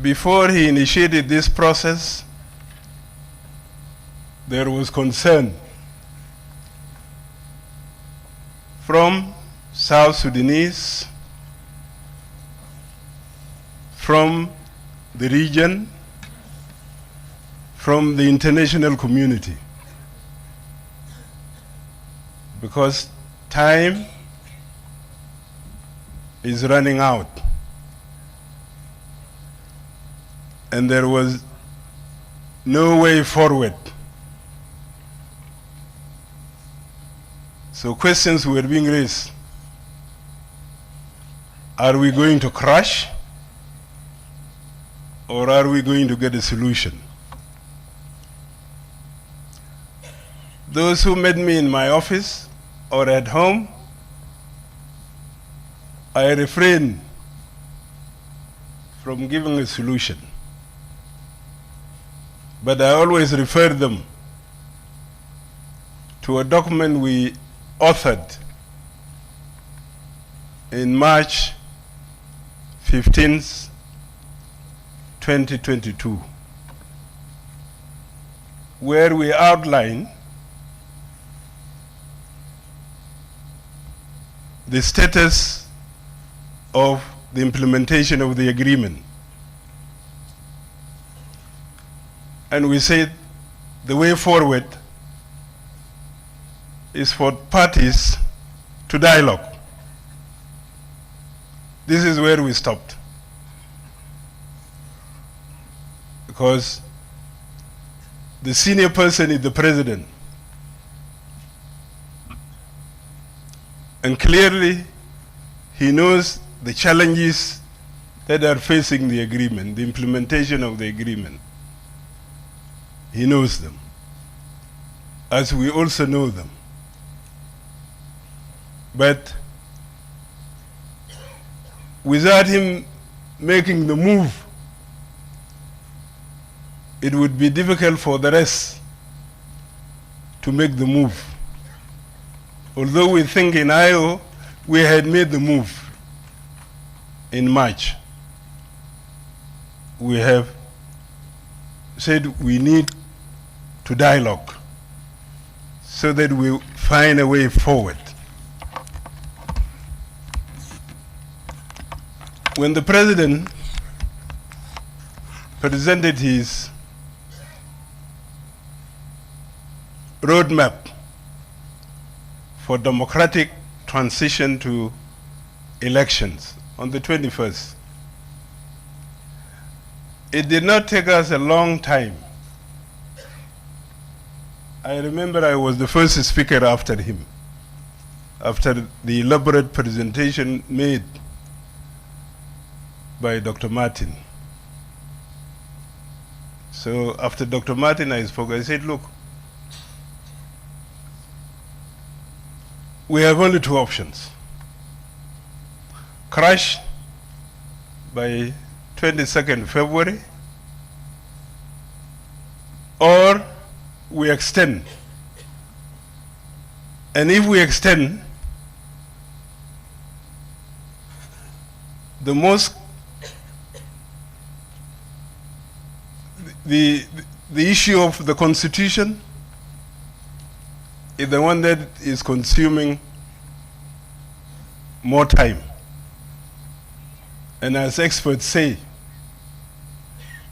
before he initiated this process, there was concern from South Sudanese, from the region, from the international community, because time is running out. And there was no way forward. So questions were being raised. Are we going to crash, or are we going to get a solution? Those who met me in my office or at home, I refrain from giving a solution. But I always refer them to a document we authored in March 15th, 2022, where we outline the status of the implementation of the agreement. And we said the way forward is for parties to dialogue. This is where we stopped. Because the senior person is the president. And clearly, he knows the challenges that are facing the agreement, the implementation of the agreement. He knows them, as we also know them. But without him making the move, it would be difficult for the rest to make the move. Although we think in IO, we had made the move in March. We have said we need to dialogue so that we find a way forward. When the president presented his roadmap for democratic transition to elections on the 21st, it did not take us a long time. I remember I was the first speaker after him, after the elaborate presentation made by Dr. Martin. So after Dr. Martin I spoke, I said, look, we have only two options. Crash by 22nd February, or we extend. And if we extend, the issue of the Constitution is the one that is consuming more time. And as experts say,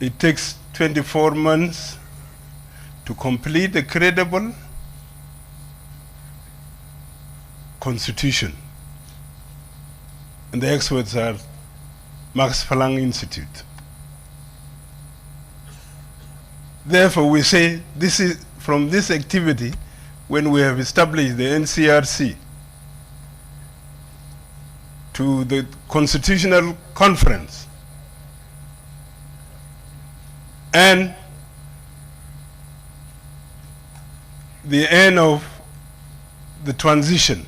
it takes 24 months to complete a credible constitution. And the experts are Max Planck Institute. Therefore, we say this is from this activity, when we have established the NCRC, to the Constitutional Conference, and the end of the transition.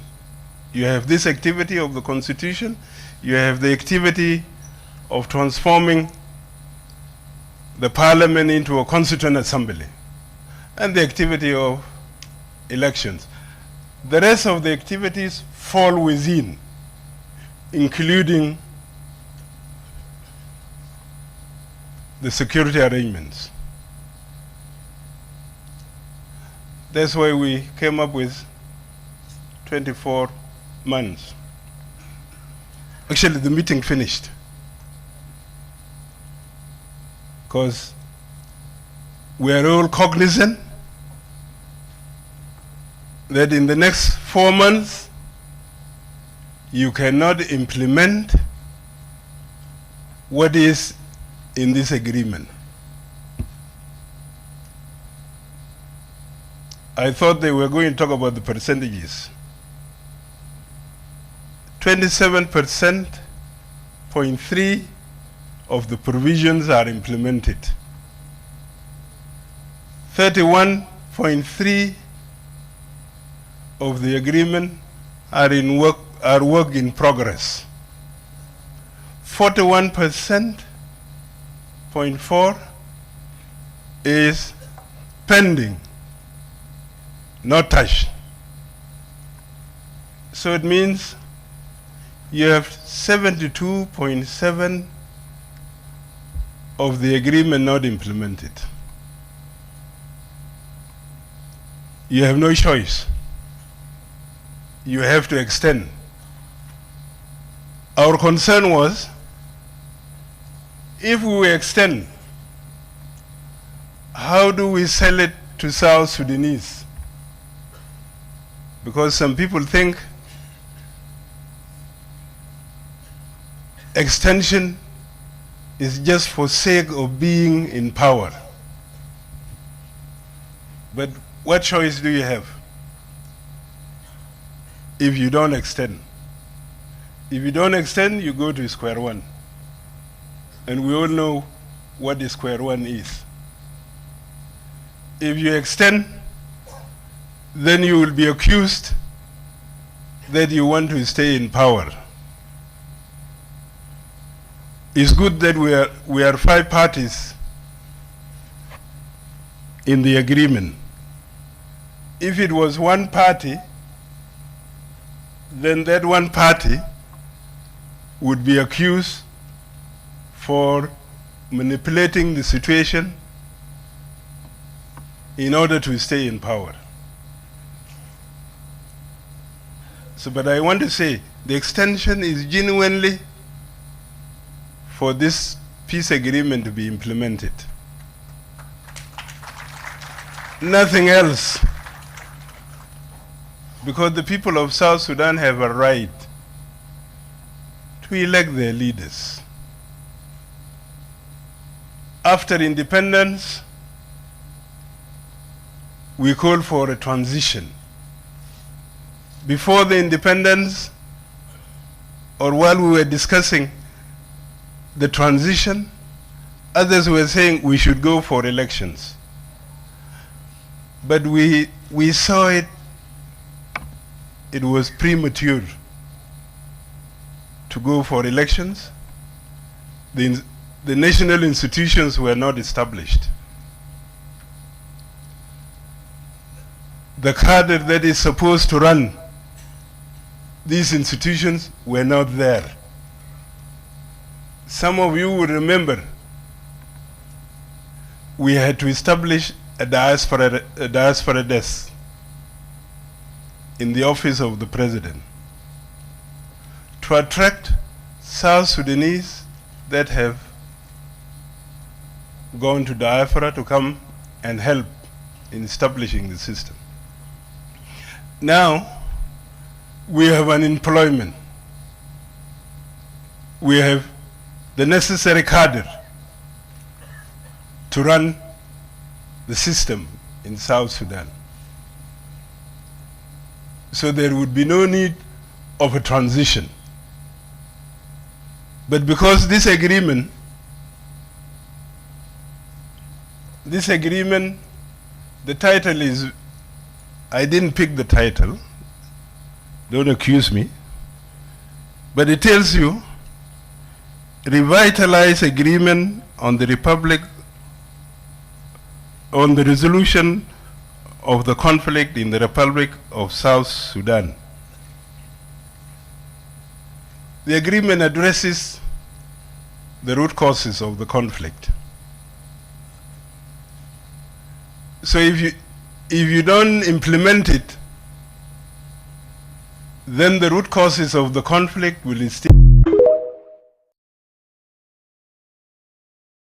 You have this activity of the Constitution, you have the activity of transforming the Parliament into a Constituent Assembly, and the activity of elections. The rest of the activities fall within, including the security arrangements. That's why we came up with 24 months. Actually, the meeting finished because we are all cognizant that in the next 4 months, you cannot implement what is in this agreement. I thought they were going to talk about the percentages. 27.3% of the provisions are implemented. 31.3% of the agreement are work in progress. 41.4% is pending, not touched. So it means you have 72.7% of the agreement not implemented. You have no choice. You have to extend. Our concern was, if we extend, how do we sell it to South Sudanese? Because some people think extension is just for sake of being in power. But what choice do you have if you don't extend? If you don't extend, you go to square one. And we all know what the square one is. If you extend, then you will be accused that you want to stay in power. It's good that we are 5 parties in the agreement. If it was one party, then that one party would be accused for manipulating the situation in order to stay in power. So, but I want to say, the extension is genuinely for this peace agreement to be implemented. Nothing else. Because the people of South Sudan have a right to elect their leaders. After independence, we call for a transition. Before the independence, or while we were discussing the transition, others were saying we should go for elections. But we saw it was premature to go for elections. The national institutions were not established. The cadre that is supposed to run these institutions were not there. Some of you will remember we had to establish a diaspora desk in the office of the president to attract South Sudanese that have gone to diaspora to come and help in establishing the system. Now, we have unemployment. We have the necessary cadre to run the system in South Sudan. So there would be no need of a transition. But because this agreement, the title is, I didn't pick the title, don't accuse me, but it tells you, revitalize agreement on the resolution of the conflict in the Republic of South Sudan. The agreement addresses the root causes of the conflict. So if you don't implement it, then the root causes of the conflict will still